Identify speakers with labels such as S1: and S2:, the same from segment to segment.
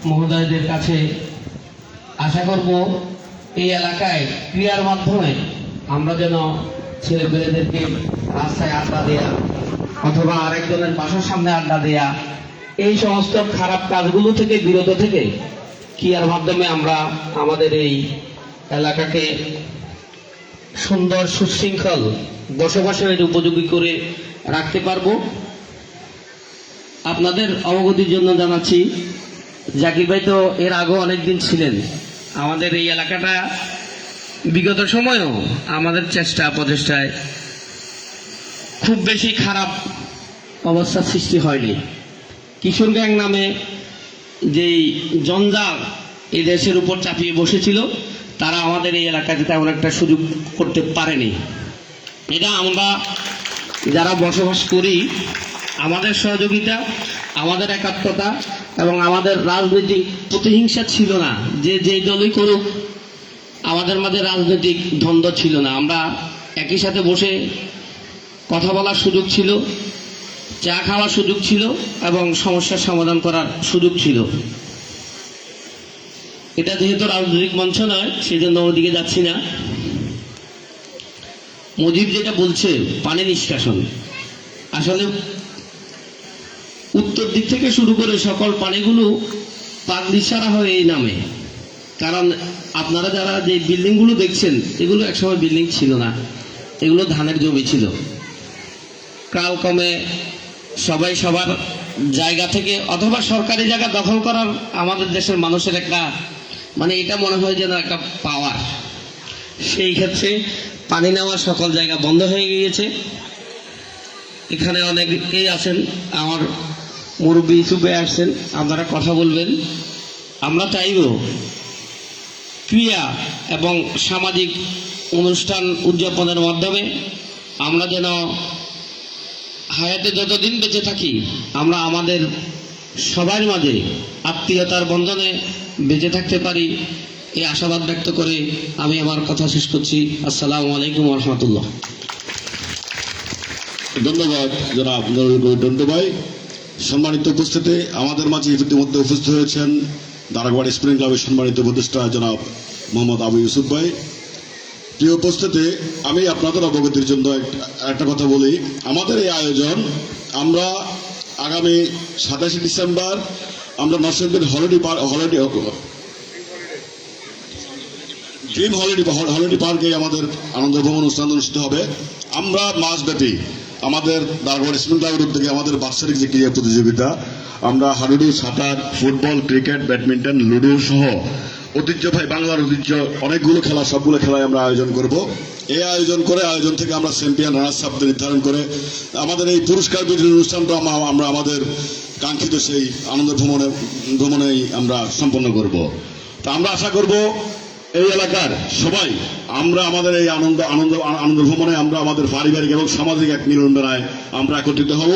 S1: মহোদয়দের কাছে আশা করব এই এলাকায় ক্রিয়ার মাধ্যমে আমরা যেন ছেলেপেলেদেরকে রাস্তায় আড্ডা দেয়া অথবা আরেকজনের বাসার সামনে আড্ডা দেয়া এই সমস্ত খারাপ কাজগুলো থেকে বিরত থেকে ক্রিয়ার মাধ্যমে আমরা আমাদের এই এলাকাকে সুন্দর সুশৃঙ্খল বসবাসের উপযোগী করে রাখতে পারবো। আপনাদের অবগতির জন্য জানাচ্ছি, জাকির ভাই তো এর আগেও অনেকদিন ছিলেন। আমাদের এই এলাকাটা বিগত সময়েও আমাদের চেষ্টা প্রচেষ্টায় খুব বেশি খারাপ অবস্থার সৃষ্টি হয়নি। কিশোর গ্যাং নামে যেই জঞ্জাল এই দেশের উপর চাপিয়ে বসেছিল তারা আমাদের এই এলাকাতে তেমন একটা সুযোগ করতে পারেনি। এটা আমরা যারা বসবাস করি আমাদের সহযোগিতা, আমাদের একাত্মতা এবং আমাদের রাজনৈতিক প্রতিহিংসা ছিল না। যে যেই দলই করুক আমাদের মাঝে রাজনৈতিক দ্বন্দ্ব ছিল না। আমরা একই সাথে বসে কথা বলার সুযোগ ছিল, চা খাওয়ার সুযোগ ছিল এবং সমস্যার সমাধান করার সুযোগ ছিল। এটা যেহেতু রাজনৈতিক মঞ্চ নয় সেই জন্য ওদিকে যাচ্ছি না। মুজিব যেটা বলছে পানি নিষ্কাশন, আসলে উত্তর দিক থেকে শুরু করে সকল পানিগুলো পাগড়িছাড়া হয়ে এই নামে। কারণ আপনারা যারা যে বিল্ডিংগুলো দেখছেন এগুলো একসময় বিল্ডিং ছিল না, এগুলো ধানের জমি ছিল। কালক্রমে সবাই সবার জায়গা থেকে অথবা সরকারি জায়গা দখল করার আমাদের দেশের মানুষের একটা এটা মনে হয় যেন একটা পাওয়ার। সেই ক্ষেত্রে পানি নেওয়ার সকল জায়গা বন্ধ হয়ে গিয়েছে। এখানে অনেকেই আছেন, আমার মুরব্বী হিসেবে আসছেন, আপনারা কথা বলবেন। আমরা চাইব ক্রিয়া এবং সামাজিক অনুষ্ঠান উদযাপনের মাধ্যমে আমরা যেন হায়াতে যতদিন বেঁচে থাকি আমরা আমাদের সবার মাঝে আত্মীয়তার বন্ধনে বেঁচে থাকতে পারি, এই আশাবাদ ব্যক্ত করে আমি আমার কথা শেষ করছি। আসসালামু আলাইকুম ওয়া রাহমাতুল্লাহ।
S2: ধন্যবাদ জনাব দন্ডু ভাই। সম্মানিত উপস্থিতি, আমাদের মাঝে ইতিমধ্যে উপস্থিত হয়েছেন দারাগবাড়ি স্প্রিং ক্লাবের সম্মানিত উপদেষ্টা জনাব মোহাম্মদ আবু ইউসুফ ভাই। প্রিয় উপস্থিতি, আমি আপনাদের অবগতির জন্য একটা কথা বলি। আমাদের এই আয়োজন আমরা আগামী 27 ডিসেম্বর আমরা নরসিংদীর ড্রিম হলিডে পার্কে আমাদের আনন্দ ভ্রমণ অনুষ্ঠান অনুষ্ঠিত হবে। আমরা মাসব্যাপী আমাদের দারগড় স্প্রিং ক্লাবের উদ্যোগে আমাদের বাৎসরিক যে ক্রীড়া প্রতিযোগিতা, আমরা হাডুডু, সাঁতার, ফুটবল, ক্রিকেট, ব্যাডমিন্টন, লুডো সহ ঐতিহ্যবাহী বাংলার ঐতিহ্য অনেকগুলো খেলা, সবগুলো খেলায় আমরা আয়োজন করব। এই আয়োজন থেকে আমরা চ্যাম্পিয়ন রানার্স আপদের নির্ধারণ করে আমাদের এই পুরস্কার বিতরণ অনুষ্ঠানটা আমরা আমাদের কাঙ্ক্ষিত সেই আনন্দ ভ্রমণেই আমরা সম্পন্ন করব। তা আমরা আশা করব এই এলাকার সবাই আমরা আমাদের এই আনন্দ ভ্রমণে আমরা আমাদের পারিবারিক এবং সামাজিক এক মিলনমেলায় আমরা একত্রিত হব।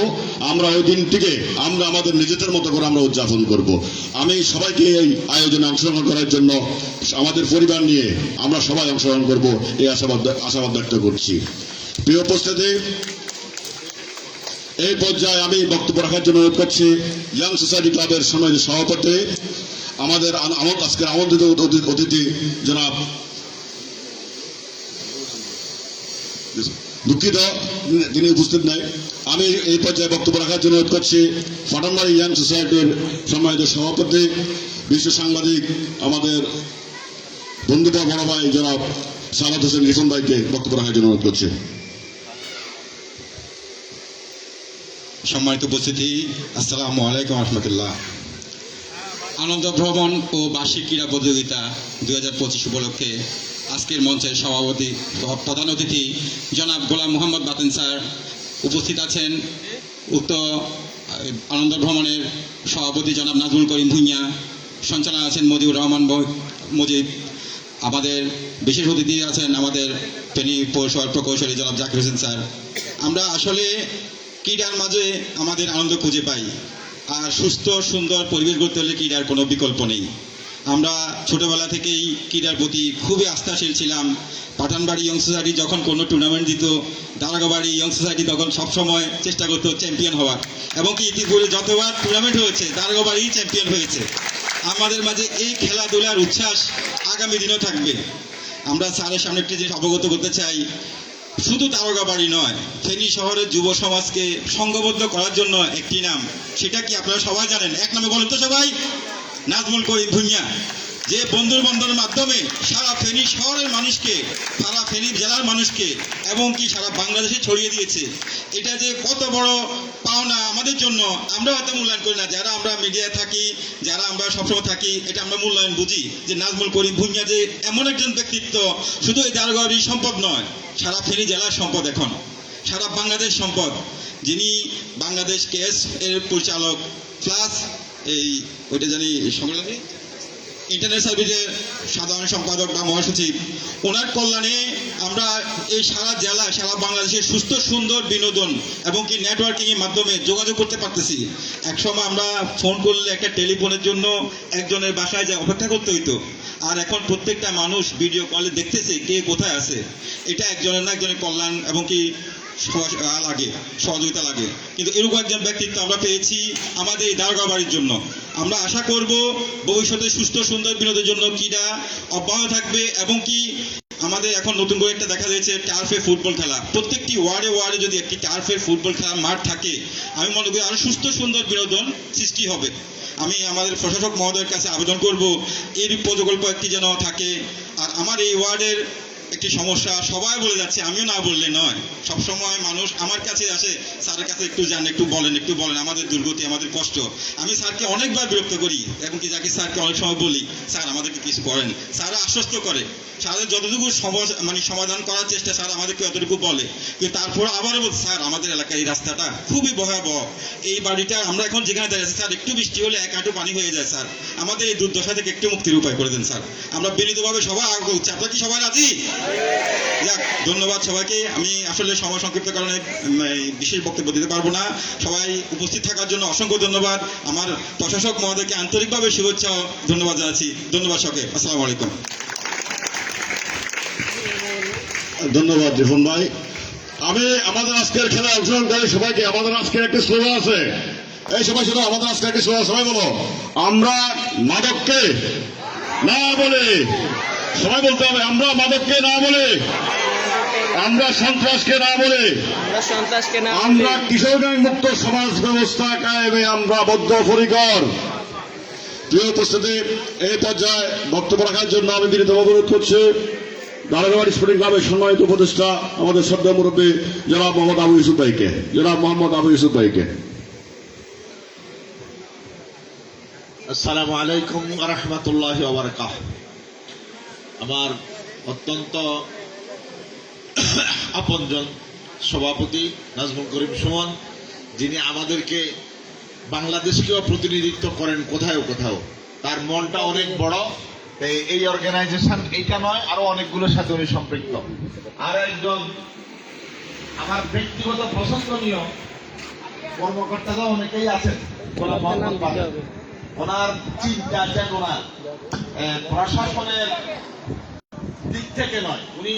S2: আমরা ওই দিনটিকে আমরা আমাদের নিজেদের মতো করে আমরা উদযাপন করব। আমি সবাইকে এই আয়োজনে অংশগ্রহণ করার জন্য আমাদের পরিবার নিয়ে আমরা সবাই অংশগ্রহণ করব এই আশাবাদ ব্যক্ত করছি। প্রিয় উপস্থিতি, এই পর্যায়ে আমি বক্তব্য রাখার জন্য অনুরোধ করছি ইয়াং সোসাইটি ক্লাবের সম্মানিত সভাপতি, আমাদের আজকের আমন্ত্রিত অতিথি জনাব, দুঃখিত তিনি উপস্থিত নাই। আমি এই পর্যায়ে বক্তব্য রাখার জন্য অনুরোধ করছি ফাটানবাড়ি ইয়াং সোসাইটির সম্মানিত সভাপতি, বিশ্ব সাংবাদিক আমাদের বন্ধুটা বড় ভাই জনাব সালাত হোসেন রিফন ভাইকে বক্তব্য রাখার জন্য অনুরোধ করছি।
S3: সম্মানিত উপস্থিতি, আসসালামু আলাইকুম রহমতুল্লাহ। আনন্দ ভ্রমণ ও বার্ষিক ক্রীড়া প্রতিযোগিতা 2025 উপলক্ষে আজকের মঞ্চের সভাপতি প্রধান অতিথি জনাব গোলাম মোহাম্মদ বাতেন স্যার উপস্থিত আছেন। উক্ত আনন্দ ভ্রমণের সভাপতি জনাব নাজমুল করিম ভুঁইয়া, সঞ্চালক আছেন মজিবুর রহমান মজিদ। আমাদের বিশেষ অতিথি আছেন আমাদের ফেনী পৌরসভার প্রকৌশলী জনাব জাকির হোসেন স্যার। আমরা আসলে ক্রীড়ার মাঝে আমাদের আনন্দ খুঁজে পাই, আর সুস্থ সুন্দর পরিবেশ গড়তে হলে ক্রীড়ার কোনো বিকল্প নেই। আমরা ছোটবেলা থেকেই ক্রীড়ার প্রতি খুবই আস্থাশীল ছিলাম। পাঠানবাড়ি ইয়ং সোসাইটি যখন কোনো টুর্নামেন্ট দিত, দারাগাবাড়ি ইয়ং সোসাইটি তখন সবসময় চেষ্টা করতো চ্যাম্পিয়ন হওয়ার, এবং কি ইতিপূর্বে যতবার টুর্নামেন্ট হয়েছে দারাগাবাড়ি চ্যাম্পিয়ন হয়েছে। আমাদের মাঝে এই খেলাধুলার উচ্ছ্বাস আগামী দিনও থাকবে। আমরা স্যারের সামনে একটি জিনিস অবগত করতে চাই, শুধু দারোগা বাড়ি নয়, ফেনী শহরের যুব সমাজকে সংঘবদ্ধ করার জন্য একটি নাম, সেটা কি আপনারা সবাই জানেন? এক নামে বলেন তো সবাই, নাজমুল করিম ভুঁইয়া, যে বন্ধুর বন্ধনের মাধ্যমে সারা ফেনী শহরের মানুষকে, সারা ফেনী জেলার মানুষকে এবং কি সারা বাংলাদেশে ছড়িয়ে দিয়েছে। এটা যে কত বড় পাওনা আমাদের জন্য আমরা হয়তো মূল্যায়ন করি না, যারা আমরা মিডিয়ায় থাকি, যারা আমরা সবসময় থাকি, এটা আমরা মূল্যায়ন বুঝি যে নাজমুল করিম ভুঁইয়া যে এমন একজন ব্যক্তিত্ব, শুধু এই দারোগাবাড়ির সম্পদ নয়, সারা ফেনী জেলার সম্পদ, এখন সারা বাংলাদেশ সম্পদ। যিনি বাংলাদেশ কেএস এর পরিচালক প্লাস এই ওইটা জানি সম্মেলনে ইন্টারনেট সার্ভিসের সাধারণ সম্পাদক বা মহাসচিব, ওনার কল্যাণে আমরা এই সারা জেলায়, সারা বাংলাদেশের সুস্থ সুন্দর বিনোদন এবং কি নেটওয়ার্কিং এর মাধ্যমে যোগাযোগ করতে পারতেছি। একসময় আমরা ফোন করলে একটা টেলিফোনের জন্য একজনের বাসায় যা অপেক্ষা করতে হইতো, আর এখন প্রত্যেকটা মানুষ ভিডিও কলে দেখতেছে কে কোথায় আছে। এটা একজনের না একজনের কল্যাণ এবং কি লাগে, সহযোগিতা লাগে। কিন্তু এরকম একজন ব্যক্তিত্ব আমরা পেয়েছি আমাদের এই দারোগা বাড়ির জন্য। আমরা আশা করব ভবিষ্যতে সুস্থ সুন্দর বিনোদনের জন্য ক্রীড়া অব্যাহত থাকবে এবং কি আমাদের এখন নতুন করে একটা দেখা যাচ্ছে টার্ফে ফুটবল খেলা। প্রত্যেকটি ওয়ার্ডে ওয়ার্ডে যদি একটি টার্ফের ফুটবল খেলার মাঠ থাকে, আমি মনে করি আরো সুস্থ সুন্দর বিনোদন সৃষ্টি হবে। আমি আমাদের প্রশাসক মহোদয়ের কাছে আবেদন করব এর প্রকল্প একটি যেন থাকে। আর আমার এই ওয়ার্ডের একটি সমস্যা সবাই বলে যাচ্ছে, আমিও না বললে নয়, সবসময় মানুষ আমার কাছে আসে, স্যারের কাছে একটু যান, একটু বলেন আমাদের দুর্গতি, আমাদের কষ্ট। আমি স্যারকে অনেকবার বিরক্ত করি এবং কি জাকির স্যারকে অনেক সময় বলি, স্যার আমাদেরকে কিছু করেন। স্যার আশ্বস্ত করে, স্যারের যতটুকু সমাধান করার চেষ্টা স্যার আমাদেরকে অতটুকু বলে, কিন্তু তারপর আবারও বলছে, স্যার আমাদের এলাকায় এই রাস্তাটা খুবই ভয়াবহ, এই বাড়িটা আমরা এখন যেখানে দাঁড়িয়েছি স্যার, একটু বৃষ্টি হলে এক হাঁটু পানি হয়ে যায় স্যার, আমাদের এই দুর্দশা থেকে একটু মুক্তির উপায় করে দেন স্যার। আমরা বিনীতভাবে সবাই আগ্রহ হচ্ছে, আপনারা কি সবাই রাজি? যাক, ধন্যবাদ সবাইকে। আমি আসলে সময় সংক্ষিপ্ত কারণে বিশেষ বক্তব্য দিতে পারবো না। সবাই উপস্থিত থাকার জন্য অসংখ্য ধন্যবাদ। আমার প্রশাসক মহোদয়কে আন্তরিকভাবে শুভেচ্ছা ও ধন্যবাদ জানাচ্ছি। ধন্যবাদ সবাইকে, আসসালামু আলাইকুম।
S2: ধন্যবাদ রিফন ভাই। আমি আমাদের আজকের খেলায় অংশগ্রহণকারী সবাইকে, আমাদের আজকের একটি স্লোগান আছে, এই সবাই শুধু আমাদের আজকের একটি স্লোগান, সবাই বলো, আমরা মাদককে না বলে, সবাই বলতে হবে, আমরা মাদককে না বলে, আমরা সন্ত্রাসকে না বলে, আমরা কিশোর গ্যাং মুক্ত সমাজ ব্যবস্থা কায়েমে আমরা বদ্ধপরিকর। প্রিয় উপস্থিতি, এই পর্যায়ে বক্তব্য রাখার জন্য আমি বিনীতভাবে অনুরোধ করছি দারোগাবাড়ি স্পোর্টিং ক্লাবের সম্মানিত উপদেষ্টা আমাদের শ্রদ্ধা মুরব্বী জনাব মোহাম্মদ আবু ইউসুফ ভাইকে,
S4: আসসালামু আলাইকুম ওয়া রাহমাতুল্লাহি ওয়া বারাকাতুহু। আমার অত্যন্ত আপনজন সভাপতি নাজমুল করিম সুমন, যিনি আমাদেরকে বাংলাদেশকেও প্রতিনিধিত্ব করেন কোথাও কোথাও, তার মনটা অনেক বড়। এই অর্গানাইজেশন এইটা নয়, আরো অনেকগুলোর সাথে উনি সম্পৃক্ত। আর একজন আমার ব্যক্তিগত পছন্দনীয় কর্মকর্তারা অনেকেই আছেন, ওনার চিন্তা চেতনা প্রশাসনের দিক থেকে নয়, উনি